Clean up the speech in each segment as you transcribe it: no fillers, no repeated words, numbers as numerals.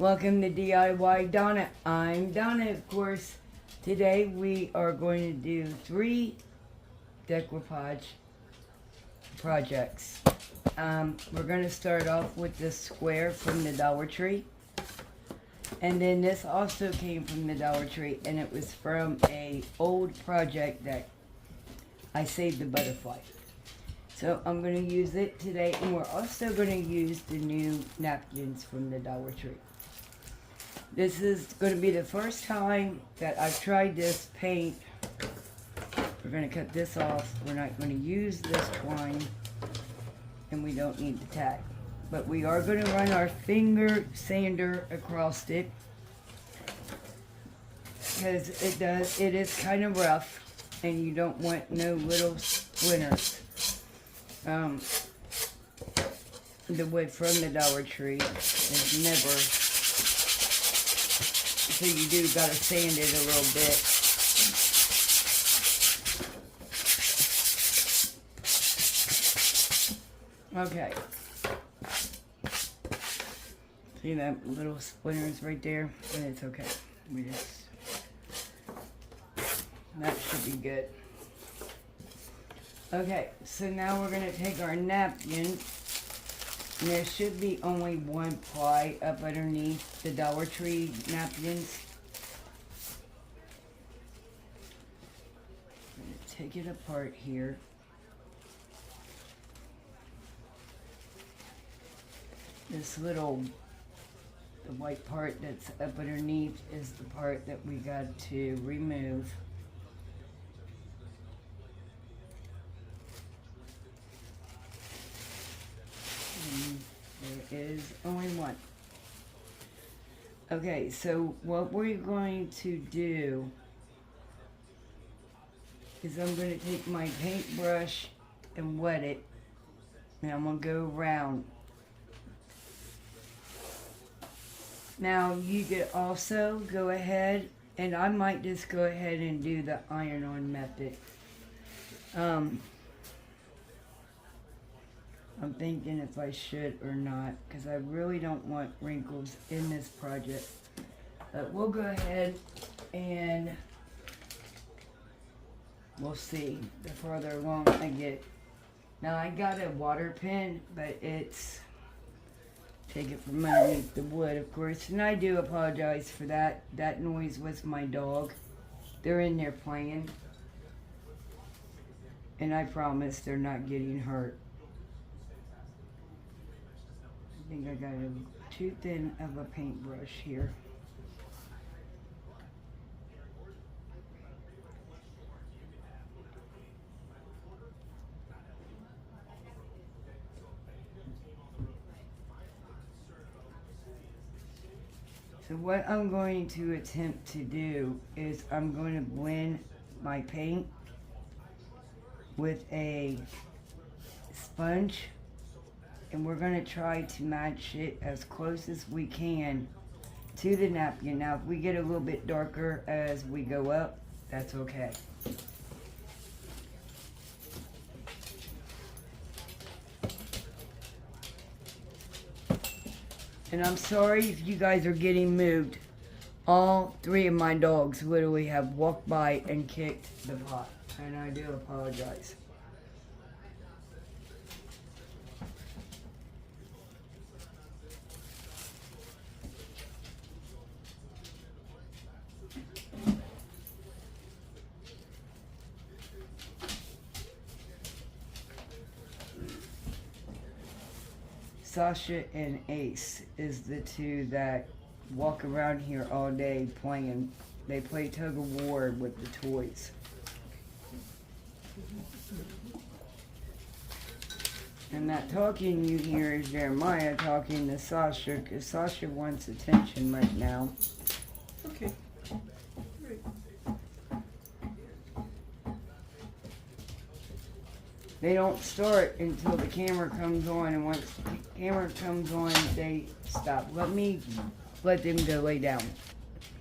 Welcome to DIY Donna. I'm Donna, of course. Today we are going to do 3 decoupage projects. We're going to start off with this square from the Dollar Tree. And then this also came from the Dollar Tree, and it was from a old project that I saved the butterfly. So I'm going to use it today, and we're also going to use the new napkins from the Dollar Tree. This is going to be the first time that I've tried this paint. We're going to cut this off. We're not going to use this twine, and we don't need the tag. But we are going to run our finger sander across it, because it is kind of rough, and you don't want no little splinters. The wood from the Dollar Tree is never, so you do gotta sand it a little bit. Okay. See that little splinters right there? And it's okay. That should be good. Okay, so now we're gonna take our napkin. And there should be only one ply up underneath the Dollar Tree napkins. I'm going to take it apart here. This little, the white part that's up underneath is the part that we got to remove. There is only one. Okay, so what we're going to do is I'm going to take my paintbrush and wet it, and I'm going to go around. Now you could also go ahead, and I might just go ahead and do the iron-on method. I'm thinking if I should or not, because I really don't want wrinkles in this project. But we'll go ahead and we'll see the further along I get. Now I got a water pen, but it's, take it from underneath the wood, of course. And I do apologize for that. That noise was my dog. They're in there playing. And I promise they're not getting hurt. I think I got too thin of a paintbrush here. So what I'm going to attempt to do is I'm going to blend my paint with a sponge. And we're going to try to match it as close as we can to the napkin. Now, if we get a little bit darker as we go up, that's okay. And I'm sorry if you guys are getting moved. All 3 of my dogs literally have walked by and kicked the pot. And I do apologize. Sasha and Ace is the 2 that walk around here all day playing. They play tug of war with the toys. And that talking you hear is Jeremiah talking to Sasha, because Sasha wants attention right now. Okay. They don't start until the camera comes on, and once the camera comes on, they stop. Let them go lay down.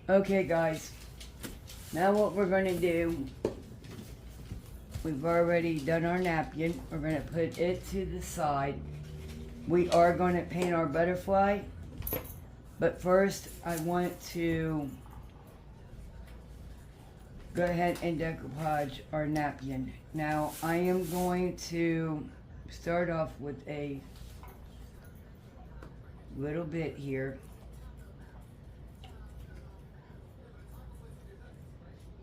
Okay, guys. Now what we're going to do, we've already done our napkin. We're going to put it to the side. We are going to paint our butterfly. But first, I want to go ahead and decoupage our napkin. Now, I am going to start off with a little bit here.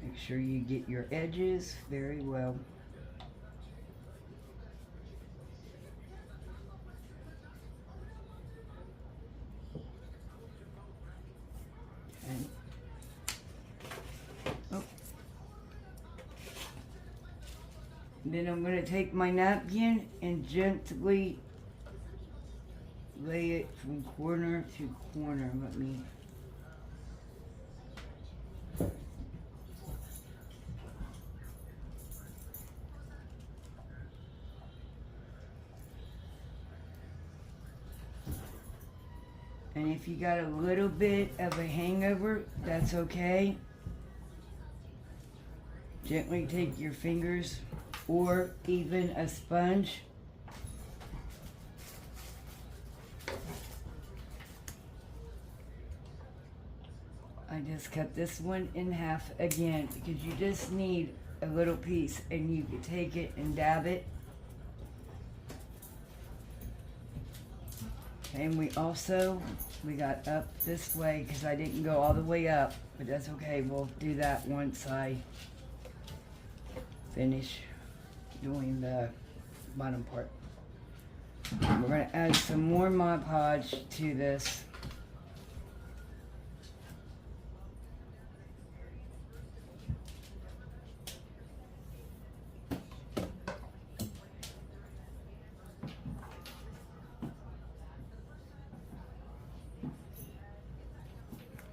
Make sure you get your edges very well. Okay. Oh. Then I'm going to take my napkin and gently lay it from corner to corner. Let me And if you got a little bit of a hangover, that's okay. Gently take your fingers or even a sponge. I just cut this one in half again because you just need a little piece, and you can take it and dab it. And we got up this way because I didn't go all the way up, but that's okay. We'll do that once I finish doing the bottom part. We're going to add some more Mod Podge to this.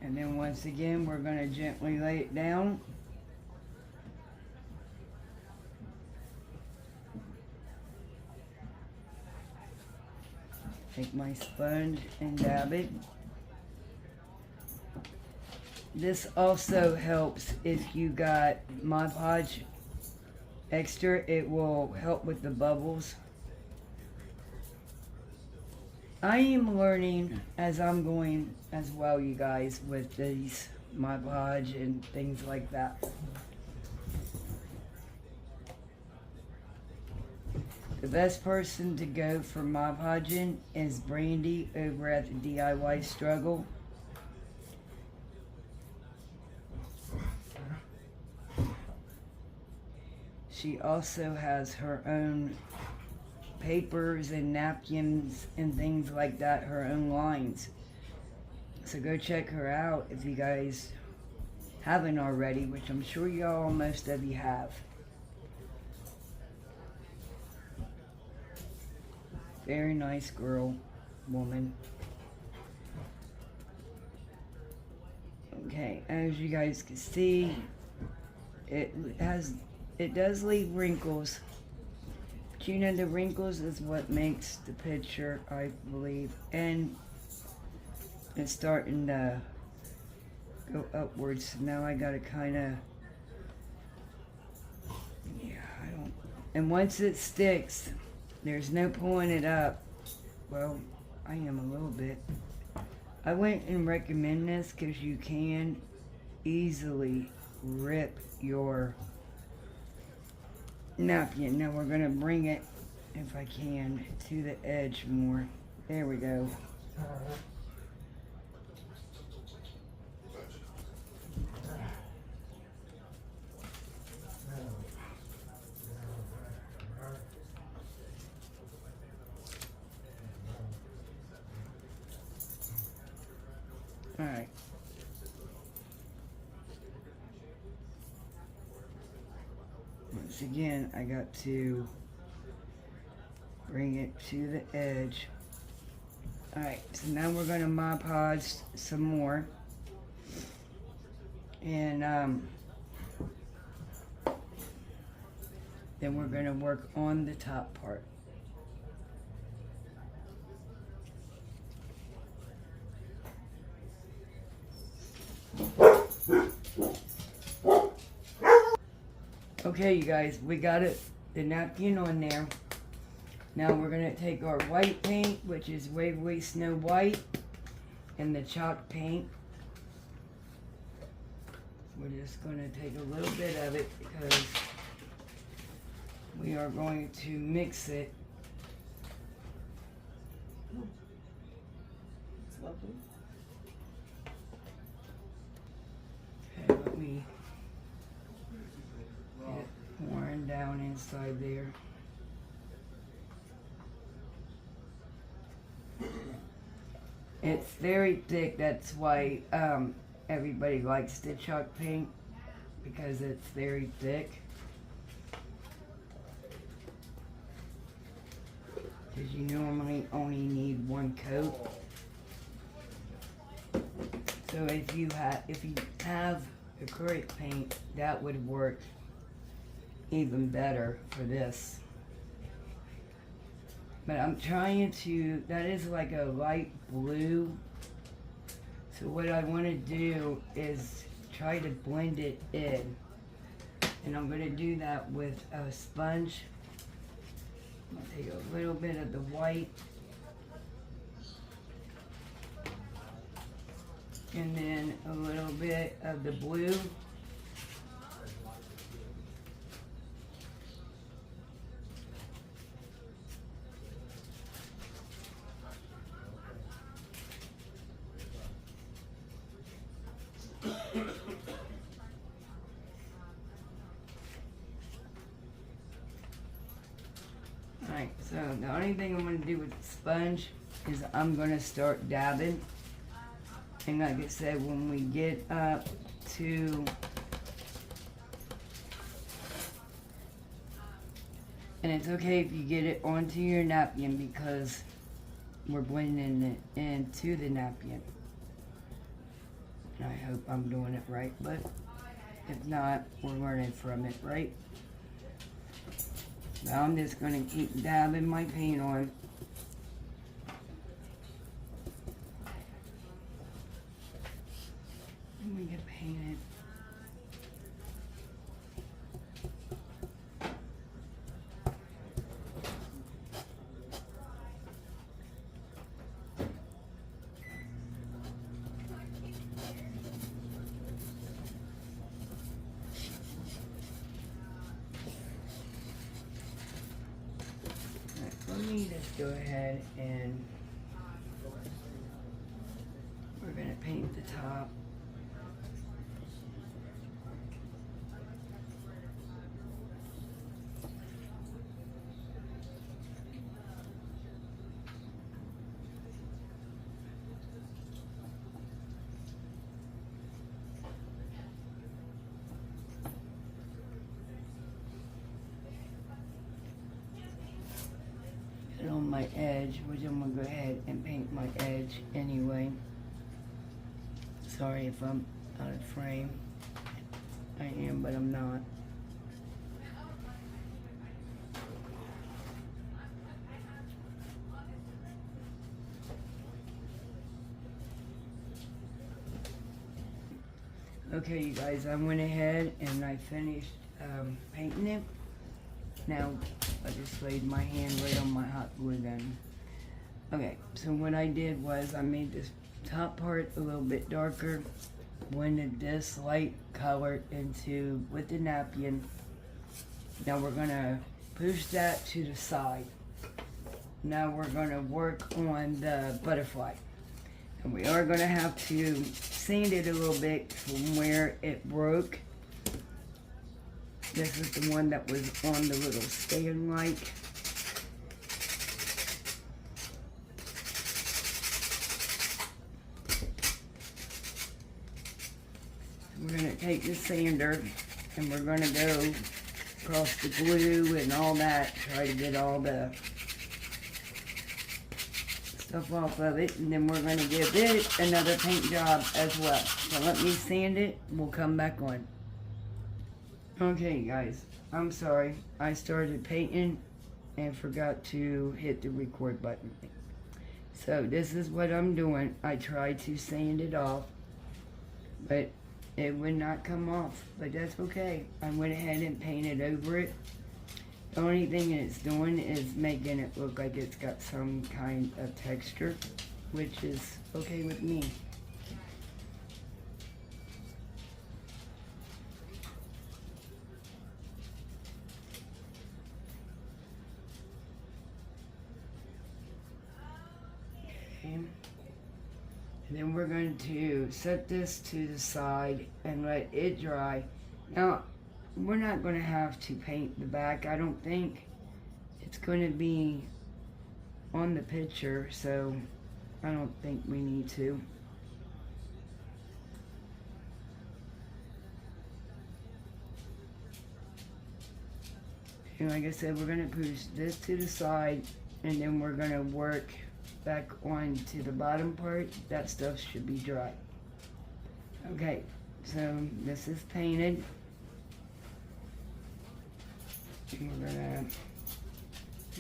And then once again, we're going to gently lay it down. Take my sponge and dab it. This also helps if you got Mod Podge extra. It will help with the bubbles. I am learning as I'm going as well, you guys, with these Mod Podge and things like that. The best person to go for Mod Podging is Brandy over at the DIY Struggle. She also has her own papers and napkins and things like that, her own lines. So go check her out if you guys haven't already, which I'm sure y'all, most of you have. Very nice girl, woman. Okay, as you guys can see, it does leave wrinkles. But you know, the wrinkles is what makes the picture, I believe. And it's starting to go upwards. So now I gotta kind of, and once it sticks, there's no pulling it up. Well, I am a little bit. I went and recommend this because you can easily rip your napkin. Now we're gonna bring it, if I can, to the edge more. There we go. Alright. Once again, I got to bring it to the edge. Alright, so now we're going to Mod Podge some more. And then we're going to work on the top part. Okay, you guys, we got the napkin on there. Now we're going to take our white paint, which is Waverly Snow White, and the chalk paint. We're just going to take a little bit of it because we are going to mix it. It's lovely. Okay, let me get it pouring down inside there. It's very thick, that's why everybody likes the chalk paint, because it's very thick. Because you normally only need one coat. So if you have acrylic paint, that would work even better for this. But I'm trying to, that is like a light blue. So what I want to do is try to blend it in. And I'm going to do that with a sponge. I'm going to take a little bit of the white. And then a little bit of the blue. Alright, so the only thing I'm going to do with the sponge is I'm going to start dabbing. And like I said, when we get up to, and it's okay if you get it onto your napkin because we're blending it into the napkin. And I hope I'm doing it right, but if not, we're learning from it, right? Now I'm just going to keep dabbing my paint on. And we get painted. Let me just go ahead and we're going to paint the top. On my edge, which I'm gonna go ahead and paint my edge anyway. Sorry if I'm out of frame. I am, but I'm not. Okay, you guys, I went ahead and I finished painting it. Now, I just laid my hand right on my hot glue gun. Okay, so what I did was I made this top part a little bit darker, blended this light color into with the napkin. Now we're gonna push that to the side. Now we're gonna work on the butterfly. And we are gonna have to sand it a little bit from where it broke. This is the one that was on the little stand light. We're going to take the sander and we're going to go across the glue and all that, try to get all the stuff off of it, and then we're going to give it another paint job as well. So let me sand it, we'll come back on. Okay guys, I'm sorry, I started painting and forgot to hit the record button. So this is what I'm doing. I tried to sand it off, but it would not come off, but that's okay. I went ahead and painted over it. The only thing it's doing is making it look like it's got some kind of texture. which is okay with me. Okay. And then we're going to set this to the side and let it dry. Now, we're not going to have to paint the back. I don't think it's going to be on the picture, so I don't think we need to. And like I said, we're going to push this to the side, and then we're going to work back on to the bottom part. That stuff should be dry. Okay, so this is painted. And we're gonna,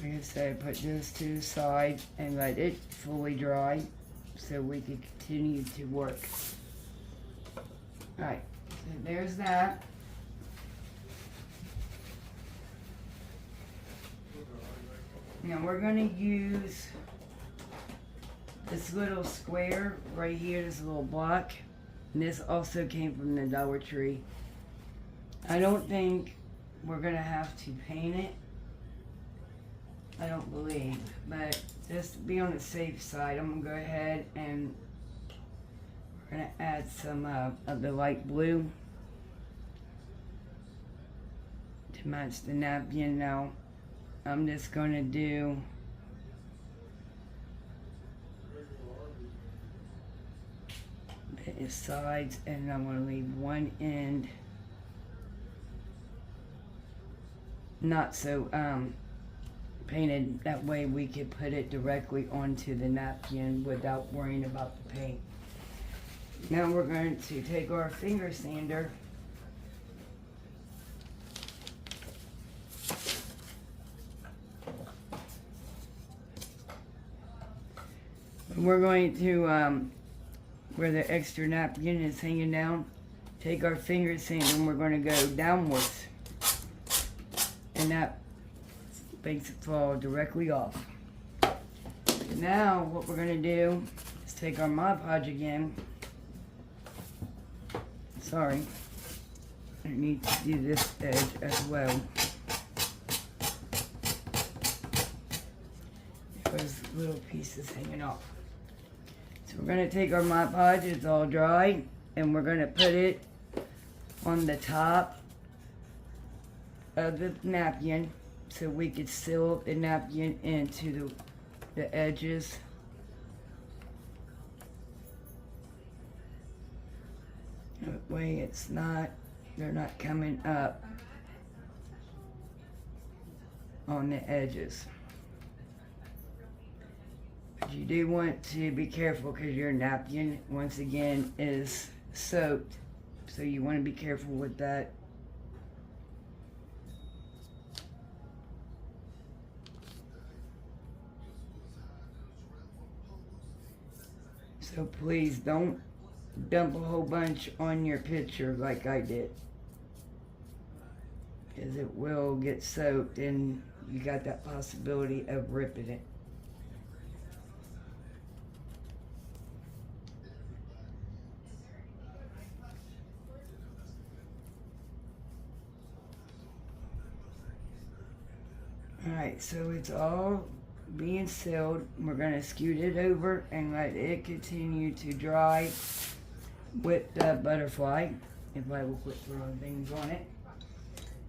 like I said, put this to the side and let it fully dry so we can continue to work. Alright, so there's that. Now we're gonna use this little square right here, this little block. And this also came from the Dollar Tree. I don't think we're gonna have to paint it. I don't believe, but just to be on the safe side, I'm gonna go ahead and we're gonna add some of the light blue to match the napkin. Now, I'm just gonna do the sides, and I'm gonna leave one end not so painted. That way we could put it directly onto the napkin without worrying about the paint. Now we're going to take our finger sander and we're going to where the extra napkin is hanging down, take our finger sander and we're going to go downwards. And that makes it fall directly off. Now what we're going to do is take our Mod Podge again. Sorry, I need to do this edge as well. There's little pieces hanging off. So we're going to take our Mod Podge, it's all dry, and we're going to put it on the top of the napkin so we could seal the napkin into the edges. That way they're not coming up on the edges. But you do want to be careful because your napkin, once again, is soaked. So you want to be careful with that. So please don't dump a whole bunch on your picture like I did, because it will get soaked and you got that possibility of ripping it. Alright, so it's all being sealed. We're going to scoot it over and let it continue to dry with the butterfly, if I will quit throwing things on it.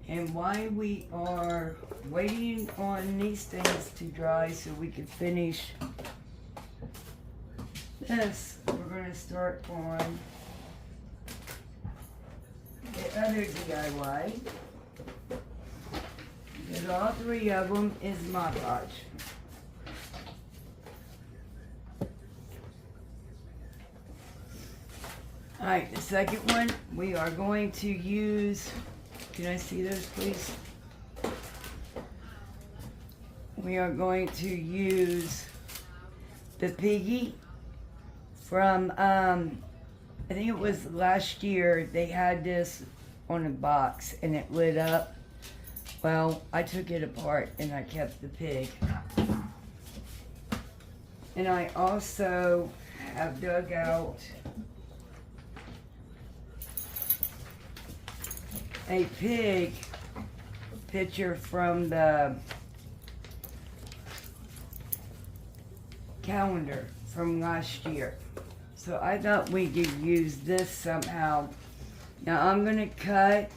And while we are waiting on these things to dry so we can finish this, we're going to start on the other DIY. Because all three of them is Mod Podge. Alright, the second one, we are going to use, can I see those please? We are going to use the Piggy from, I think it was last year, they had this on a box and it lit up. Well, I took it apart and I kept the pig. And I also have dug out a pig picture from the calendar from last year. So I thought we could use this somehow. Now I'm going to cut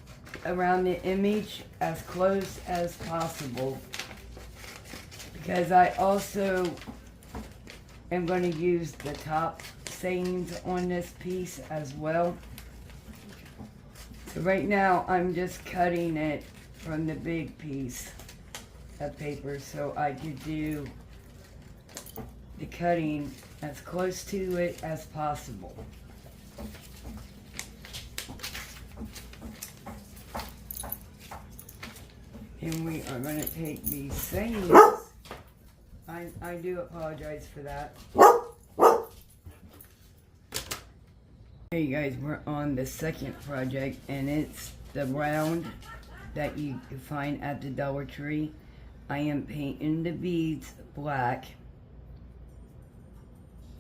around the image as close as possible, because I also am going to use the top sayings on this piece as well. So right now I'm just cutting it from the big piece of paper so I could do the cutting as close to it as possible. And we are going to take these sayings. I do apologize for that. Hey guys, we're on the second project, and it's the round that you can find at the Dollar Tree. I am painting the beads black.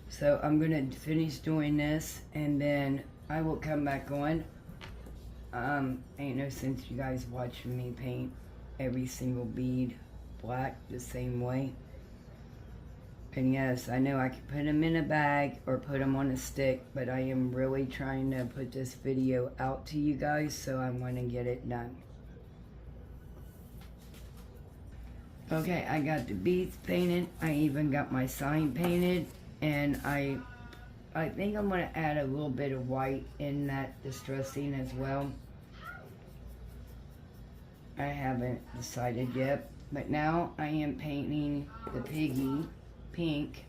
So I'm going to finish doing this, and then I will come back on. Ain't no sense you guys watching me paint every single bead black the same way. And yes, I know I could put them in a bag or put them on a stick, but I am really trying to put this video out to you guys, so I want to get it done. Okay, I got the beads painted. I even got my sign painted, and I think I'm going to add a little bit of white in that distressing as well. I haven't decided yet, but now I am painting the piggy pink,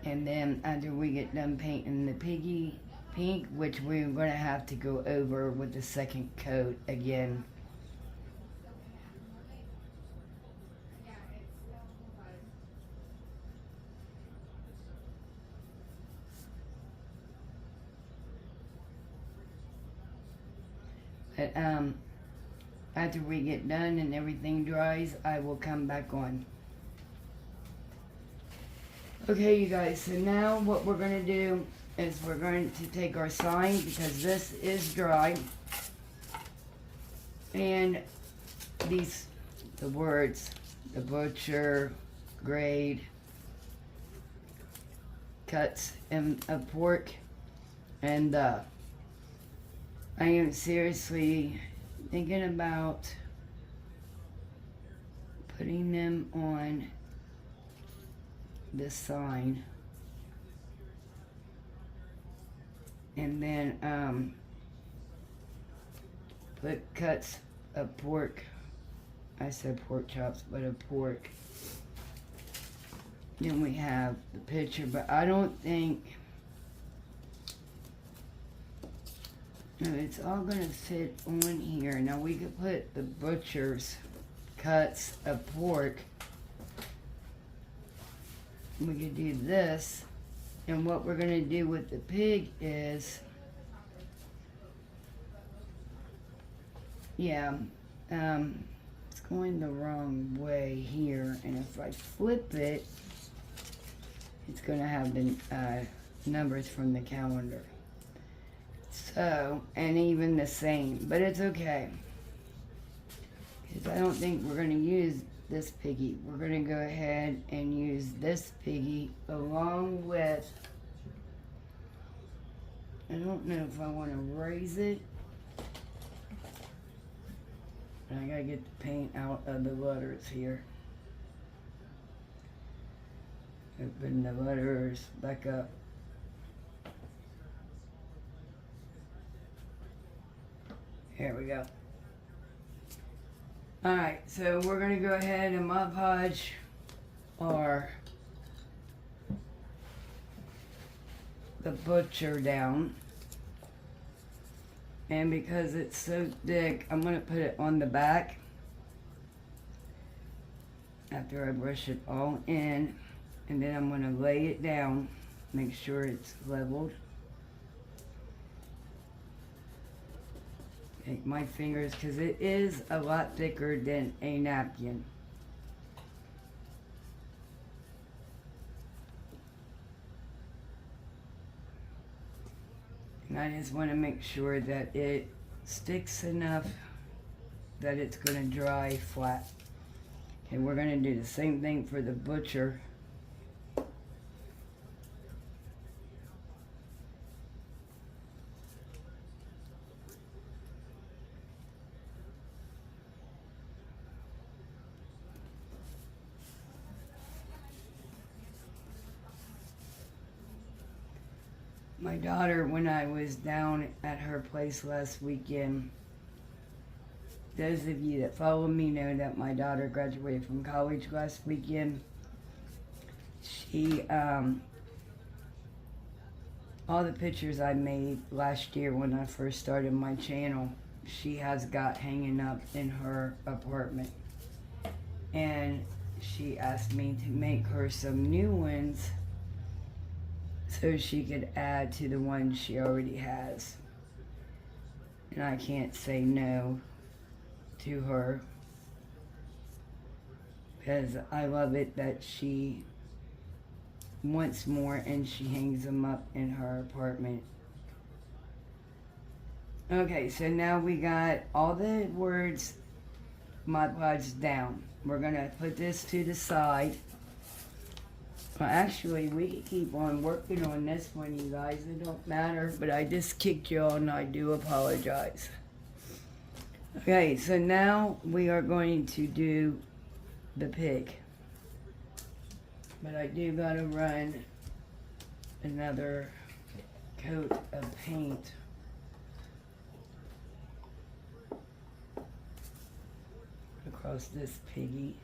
and then after we get done painting the piggy pink, which we're going to have to go over with the second coat again. But after we get done and everything dries, I will come back on. Okay, you guys, so now what we're going to do is we're going to take our sign, because this is dry, and the words, the butcher, grade, cuts of pork, and I am seriously thinking about putting them on this sign, and then put cuts of pork. I said pork chops, but of pork. Then we have the picture, but I don't think it's all gonna fit on here. Now we could put the butcher's cuts of pork. We could do this, and what we're gonna do with the pig is, it's going the wrong way here, and if I flip it, it's gonna have the numbers from the calendar. So, and even the same, but it's okay, because I don't think we're going to use this piggy. We're going to go ahead and use this piggy along with, I don't know if I want to raise it, but I got to get the paint out of the letters here. Open the letters back up. Here we go. Alright, so we're going to go ahead and Mod Podge the butcher down. And because it's so thick, I'm going to put it on the back after I brush it all in. And then I'm going to lay it down, make sure it's leveled. Take my fingers, because it is a lot thicker than a napkin. I just want to make sure that it sticks enough that it's going to dry flat. Okay, we're going to do the same thing for the butcher. My daughter, when I was down at her place last weekend, those of you that follow me know that my daughter graduated from college last weekend. She, all the pictures I made last year when I first started my channel, she has got hanging up in her apartment. And she asked me to make her some new ones so she could add to the ones she already has. And I can't say no to her, because I love it that she wants more and she hangs them up in her apartment. Okay, so now we got all the words, Mod Podge down. We're gonna put this to the side. Well, actually, we can keep on working on this one, you guys. It don't matter, but I just kicked y'all and I do apologize. Okay, so now we are going to do the pig. But I do gotta run another coat of paint. Across this piggy.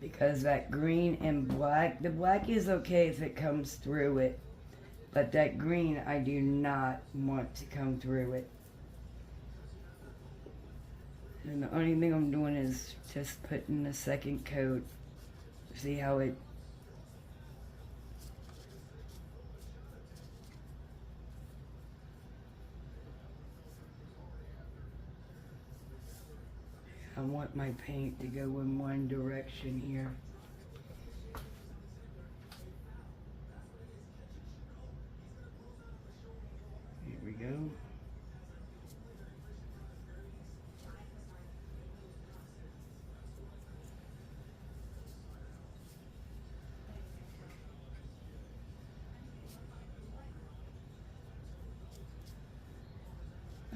Because that green and black, the black is okay if it comes through it. But that green, I do not want to come through it. And the only thing I'm doing is just putting the second coat. See how it... I want my paint to go in one direction here. Here we go.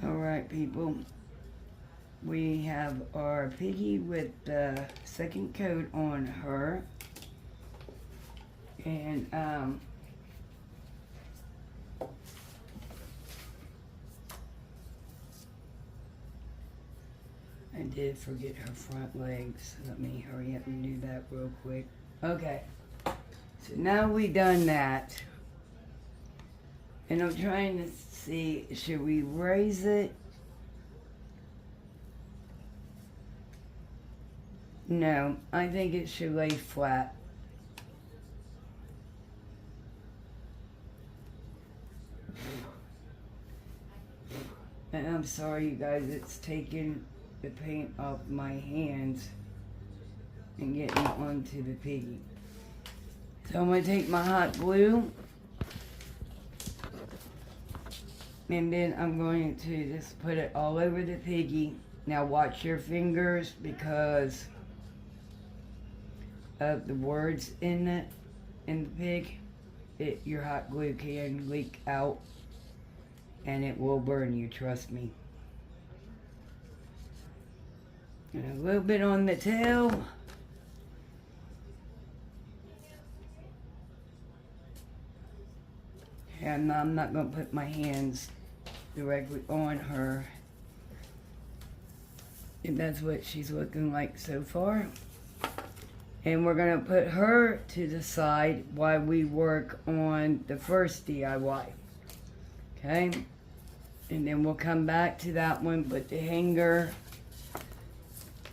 Alright, people. We have our piggy with the second coat on her. And, I did forget her front legs. Let me hurry up and do that real quick. Okay. So now we done that. And I'm trying to see, should we raise it? No, I think it should lay flat. And I'm sorry, you guys, it's taking the paint off my hands and getting it onto the piggy. So I'm going to take my hot glue and then I'm going to just put it all over the piggy. Now watch your fingers because of the words in the pig. Your hot glue can leak out and it will burn you, trust me. And a little bit on the tail. And I'm not going to put my hands directly on her. And that's what she's looking like so far. And we're going to put her to the side while we work on the first DIY. Okay? And then we'll come back to that one, put the hanger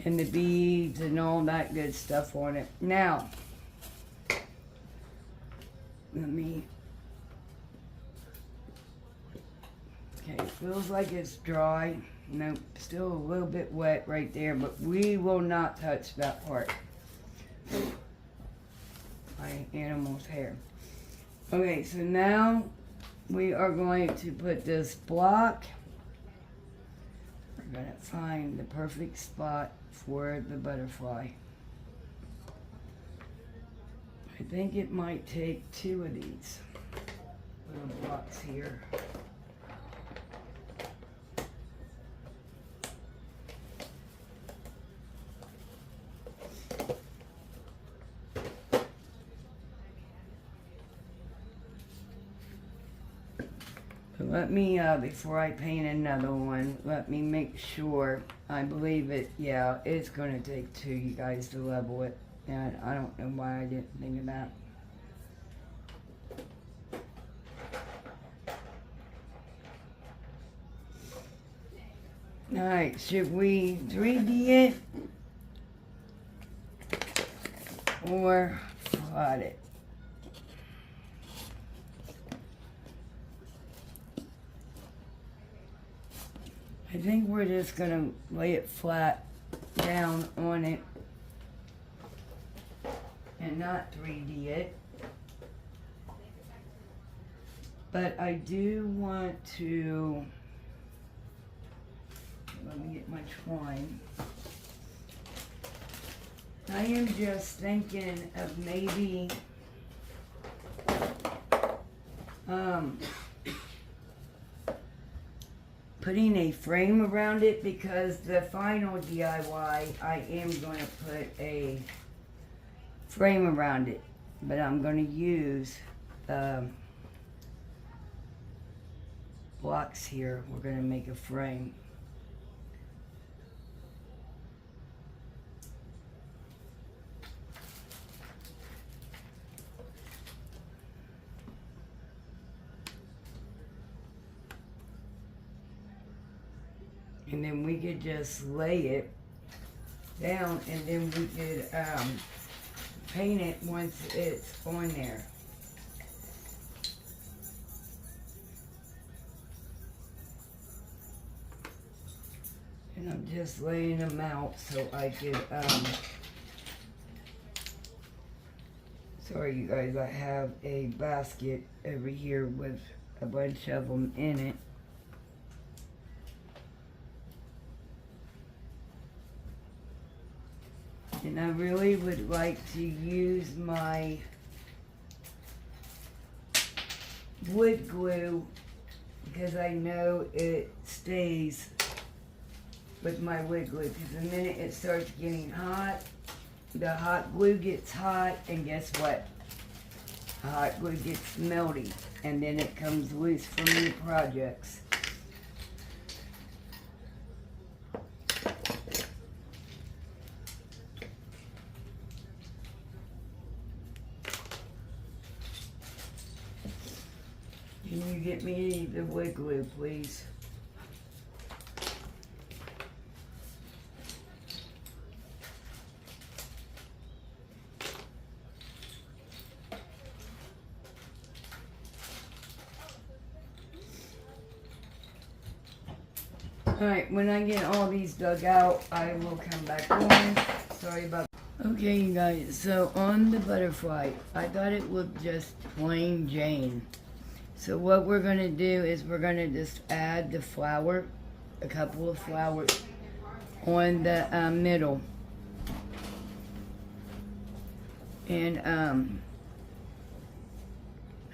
and the beads and all that good stuff on it. Now, let me... Okay, it feels like it's dry. Nope, still a little bit wet right there, but we will not touch that part. My animal's hair. Okay, so now we are going to put this block. We're going to find the perfect spot for the butterfly. I think it might take 2 of these little blocks here. Let me, before I paint another one, let me make sure. I believe it, yeah, it's going to take 2, you guys, to level it. And I don't know why I didn't think of that. Alright, should we 3D it? Or flat it? I think we're just gonna lay it flat down on it and not 3D it. But I do want to, let me get my twine. I am just thinking of maybe putting a frame around it, because the final DIY, I am going to put a frame around it, but I'm going to use blocks here. We're going to make a frame. And then we could just lay it down, and then we could paint it once it's on there. And I'm just laying them out so I could, sorry you guys, I have a basket over here with a bunch of them in it. And I really would like to use my wood glue, because I know it stays with my wood glue. Because the minute it starts getting hot, the hot glue gets hot, and guess what? The hot glue gets melty, and then it comes loose from your projects. Can you get me the wood glue, please? Alright, when I get all these dug out, I will come back on. Sorry about that. Okay, you guys, so on the butterfly, I thought it looked just plain Jane. So what we're going to do is we're going to just add the flower, a couple of flowers on the middle. And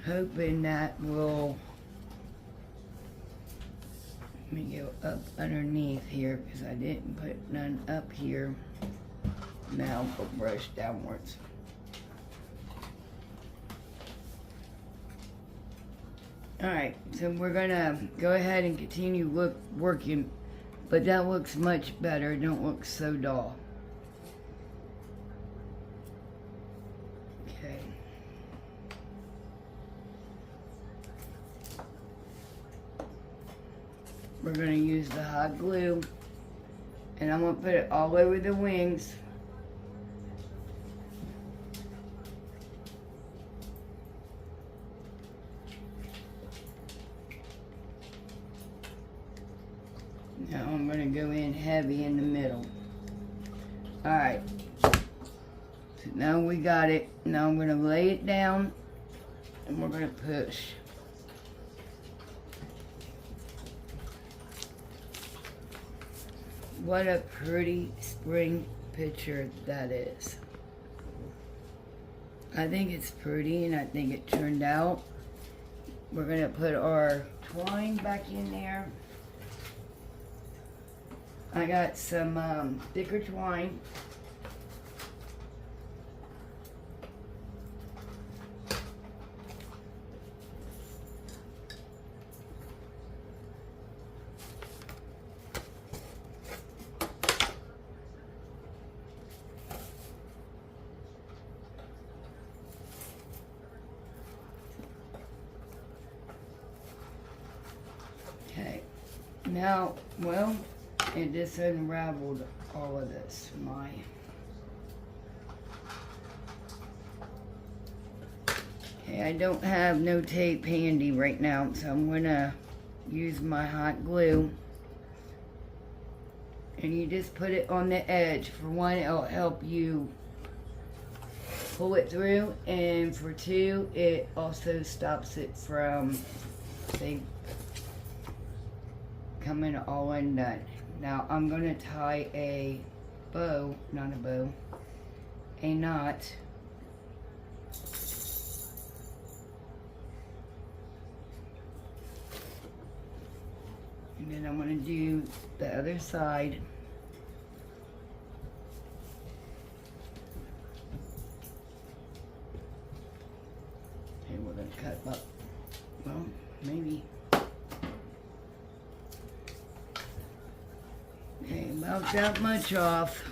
hoping that will, let me go up underneath here because I didn't put none up here. Now I'll brush downwards. Alright, so we're gonna go ahead and continue working, but that looks much better. It don't look so dull. Okay. We're gonna use the hot glue, and I'm gonna put it all over the wings. Now I'm going to go in heavy in the middle. Alright. So now we got it. Now I'm going to lay it down and we're going to push. what a pretty spring picture that is. I think it's pretty and I think it turned out. We're gonna put our twine back in there. I got some thicker twine. Okay, now, well, it just unraveled all of this. Okay, I don't have no tape handy right now, so I'm gonna use my hot glue. And you just put it on the edge. For one, it'll help you pull it through, and for two, it also stops it from, say, coming all undone. Now I'm gonna tie a bow, not a bow, a knot. And then I'm gonna do the other side. Okay, we're gonna cut up, well, maybe. Okay, about that much off.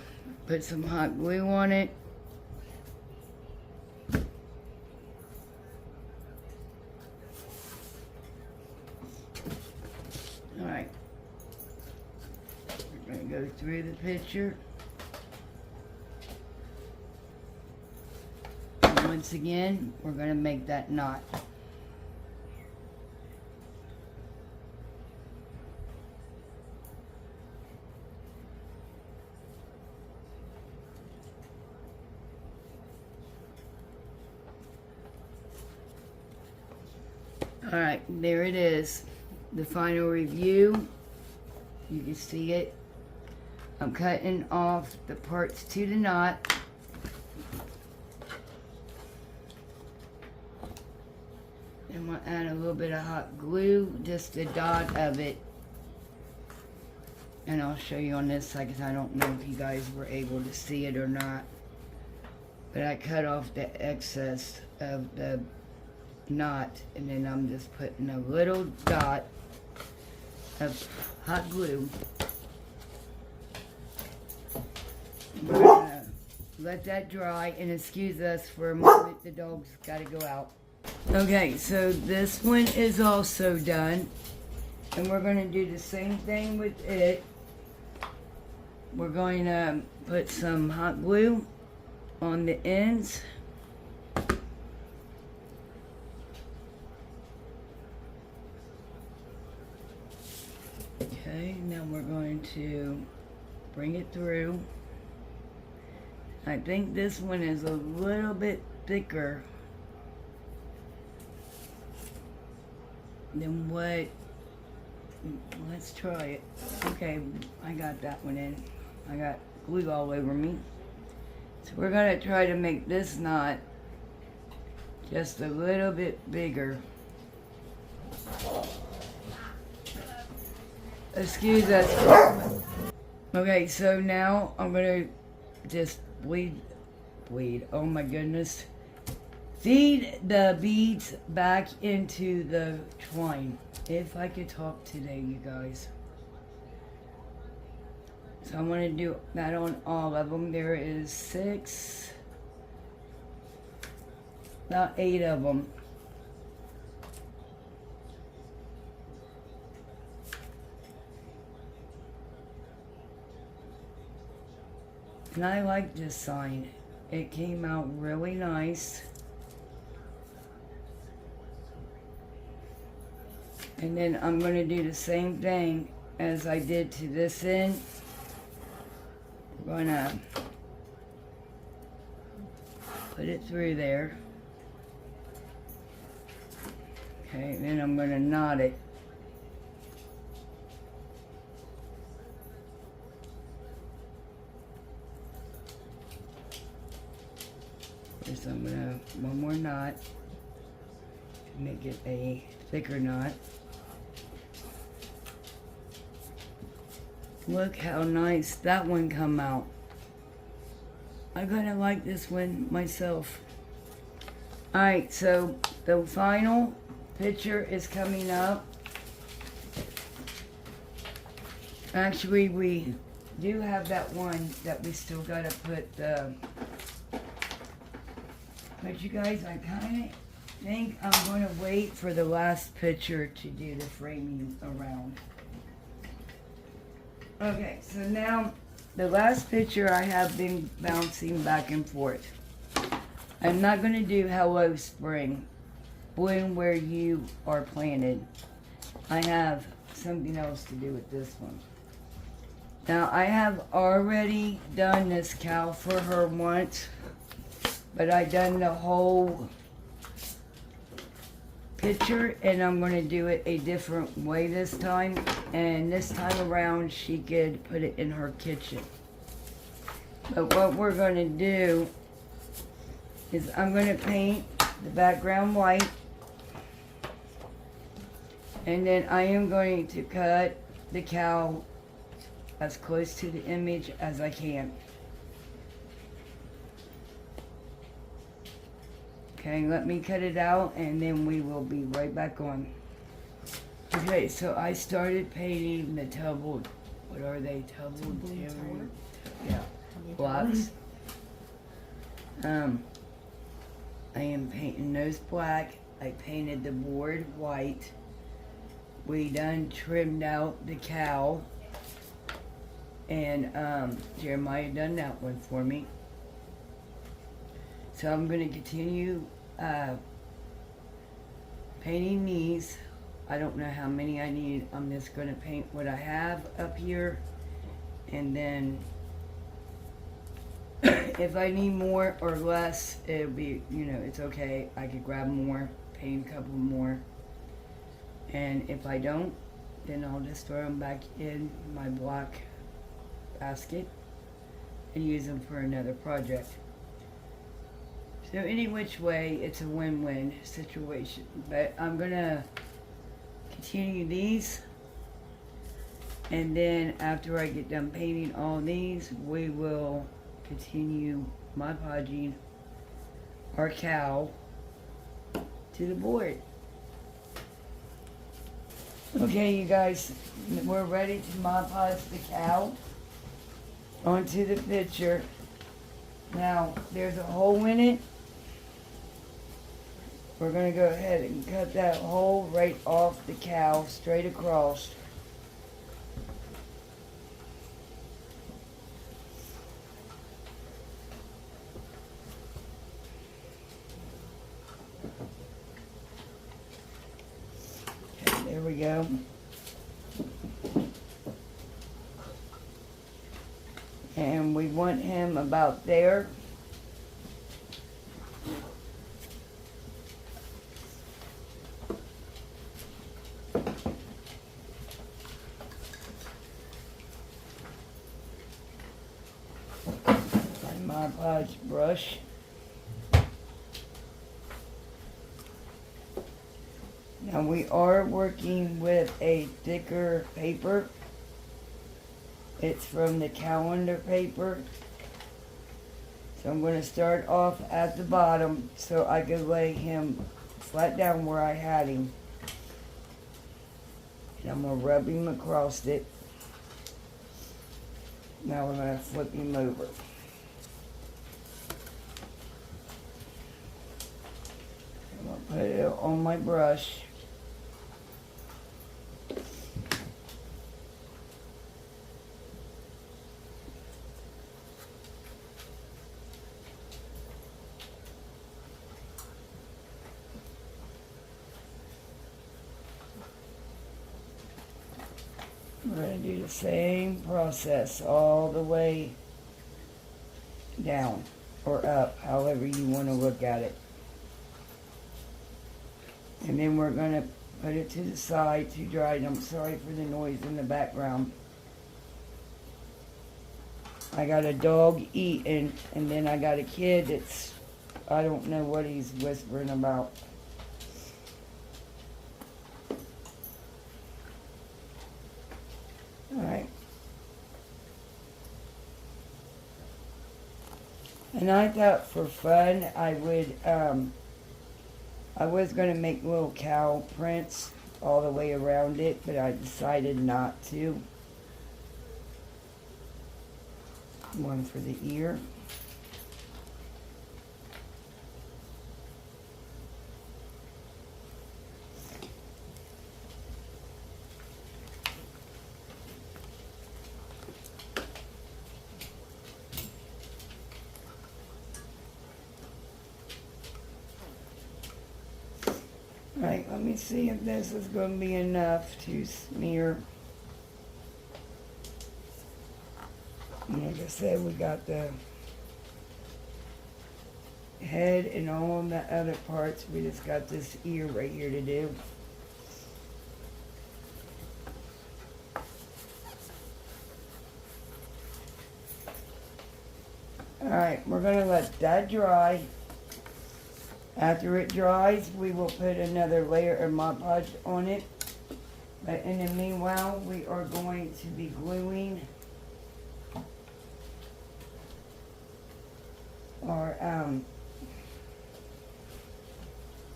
Put some hot glue on it. Alright. We're going to go through the picture. And once again, we're going to make that knot. Alright, there it is. The final review. You can see it. I'm cutting off the parts to the knot. I'm going to add a little bit of hot glue, just a dot of it. And I'll show you on this side because I don't know if you guys were able to see it or not. But I cut off the excess of the knot, and then I'm just putting a little dot of hot glue. We're gonna let that dry, and excuse us for a moment, the dog's gotta go out. Okay, so this one is also done, and we're gonna do the same thing with it. We're going to put some hot glue on the ends. Okay, now we're going to bring it through. I think this one is a little bit thicker than what, let's try it. Okay, I got that one in. I got glue all over me. So we're gonna try to make this knot just a little bit bigger. Excuse us. Okay, so now I'm gonna just bleed, oh my goodness. Feed the beads back into the twine. If I could talk today, you guys. So I'm gonna do that on all of them. There is 6, about 8 of them. And I like this sign. It came out really nice. And then I'm going to do the same thing as I did to this end. I'm going to put it through there. Okay, then I'm going to knot it. one more knot to make it a thicker knot. Look how nice that one come out. I kinda like this one myself. Alright, so the final picture is coming up. Actually, we do have that one that we still gotta put the... But you guys, I kinda think I'm gonna wait for the last picture to do the framing around. Okay, so now the last picture I have been bouncing back and forth. I'm not gonna do Hello Spring, bloom where you are planted. I have something else to do with this one. Now I have already done this cow for her once, but I done the whole picture and I'm going to do it a different way this time, and this time around she could put it in her kitchen. But what we're going to do is I'm going to paint the background white, and then I am going to cut the cow as close to the image as I can. Okay, let me cut it out and then we will be right back on. Okay, so I started painting the tubble, what are they, tubble? Yeah, blocks. I am painting those black. I painted the board white. We done trimmed out the cow. And Jeremiah done that one for me. So I'm going to continue painting these. I don't know how many I need. I'm just going to paint what I have up here. And then if I need more or less, it'll be, you know, it's okay. I could grab more, paint a couple more. And if I don't, then I'll just throw them back in my block basket and use them for another project. So any which way, it's a win-win situation. But I'm gonna continue these, and then after I get done painting all these, we will continue Mod Podging our cow to the board. Okay, you guys, we're ready to Mod Podge the cow onto the picture. Now, there's a hole in it. We're going to go ahead and cut that hole right off the cow, straight across. Okay, there we go. And we want him about there. Find my Podge brush. Now we are working with a thicker paper. It's from the calendar paper. So I'm going to start off at the bottom so I can lay him flat down where I had him. And I'm going to rub him across it. Now we're going to flip him over. I'm going to put it on my brush. We're going to do the same process all the way down or up, however you want to look at it. And then we're going to put it to the side to dry. And I'm sorry for the noise in the background. I got a dog eating, and then I got a kid that's I don't know what he's whispering about. Alright. And I thought for fun I would, I was going to make little cow prints all the way around it, but I decided not to. One for the ear. Alright, let me see if this is going to be enough to smear. And like I said, we got the head and all the other parts. We just got this ear right here to do. Alright, we're going to let that dry. After it dries, we will put another layer of Mod Podge on it. But in the meanwhile, we are going to be gluing our,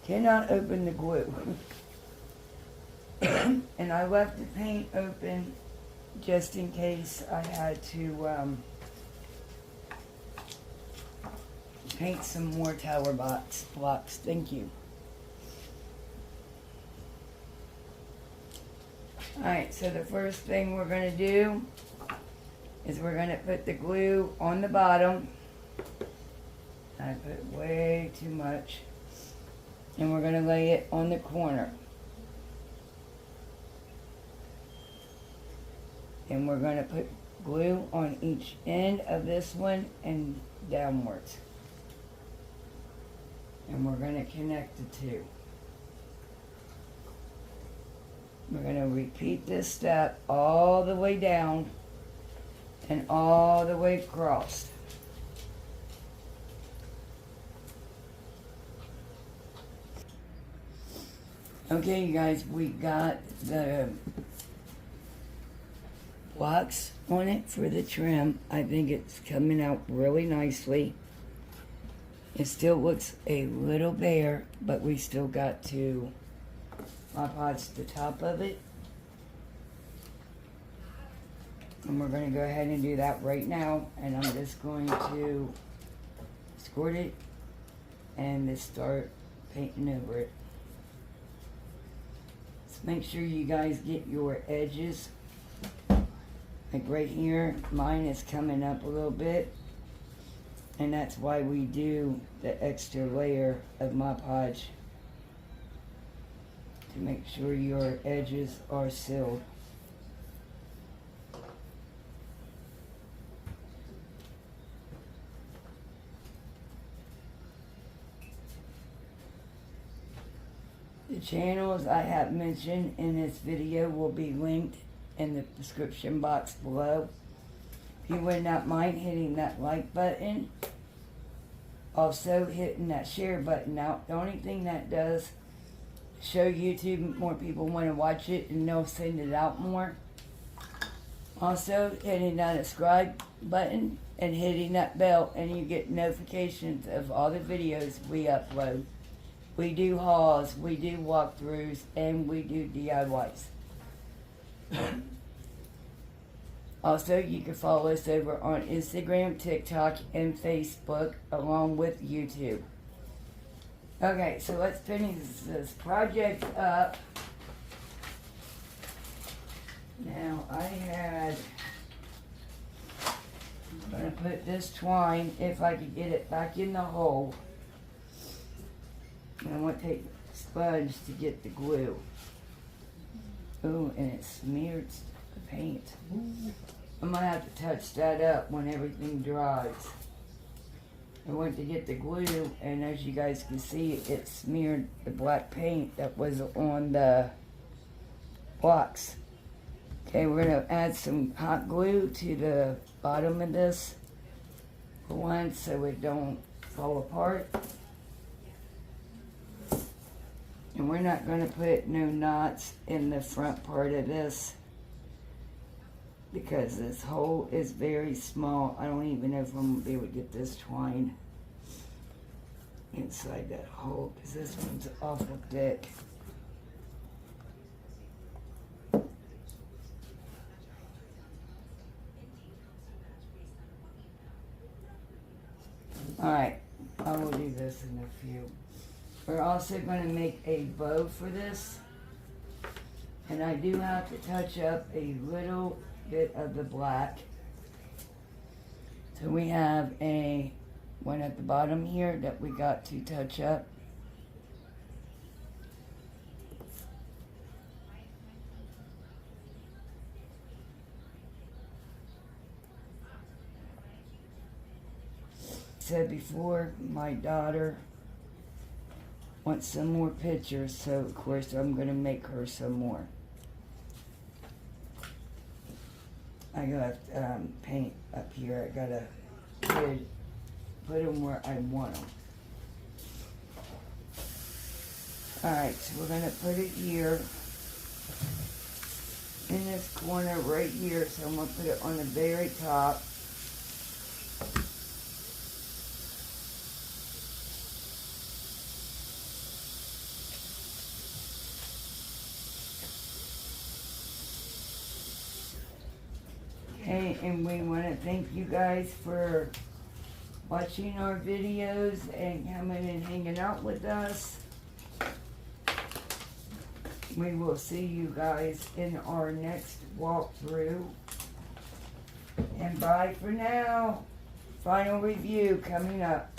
cannot open the glue. And I left the paint open just in case I had to, paint some more tower blocks. Thank you. Alright, so the first thing we're going to do is we're going to put the glue on the bottom. I put way too much. And we're going to lay it on the corner. And we're going to put glue on each end of this one and downwards. And we're going to connect the two. We're going to repeat this step all the way down and all the way across. Okay, you guys, we got the blocks on it for the trim. I think it's coming out really nicely. It still looks a little bare, but we still got to Mod Podge the top of it. And we're going to go ahead and do that right now. And I'm just going to squirt it and just start painting over it. Just make sure you guys get your edges. Like right here, mine is coming up a little bit. And that's why we do the extra layer of Mod Podge, to make sure your edges are sealed. The channels I have mentioned in this video will be linked in the description box below. If you would not mind hitting that like button, also hitting that share button. Now, the only thing that does show YouTube more people want to watch it and they'll send it out more. Also, hitting that subscribe button and hitting that bell, and you get notifications of all the videos we upload. We do hauls, we do walkthroughs, and we do DIYs. Also, you can follow us over on Instagram, TikTok, and Facebook, along with YouTube. Okay, so let's finish this project up. Now, I'm going to put this twine, if I could get it back in the hole. And I want to take a sponge to get the glue. Ooh, and it smeared the paint. I'm going to have to touch that up when everything dries. I went to get the glue, and as you guys can see, it smeared the black paint that was on the blocks. Okay, we're going to add some hot glue to the bottom of this for one, so it don't fall apart. And we're not going to put no knots in the front part of this because this hole is very small. I don't even know if I'm going to be able to get this twine inside that hole because this one's awful thick. Alright, I will do this in a few. We're also going to make a bow for this. And I do have to touch up a little bit of the black. So we have a one at the bottom here that we got to touch up. Said before, my daughter wants some more pictures, so of course I'm going to make her some more. I got paint up here. I gotta put them where I want them. Alright, so we're gonna put it here in this corner right here. So I'm gonna put it on the very top. Okay, and we want to thank you guys for watching our videos and coming and hanging out with us. We will see you guys in our next walkthrough. And bye for now. Final review coming up.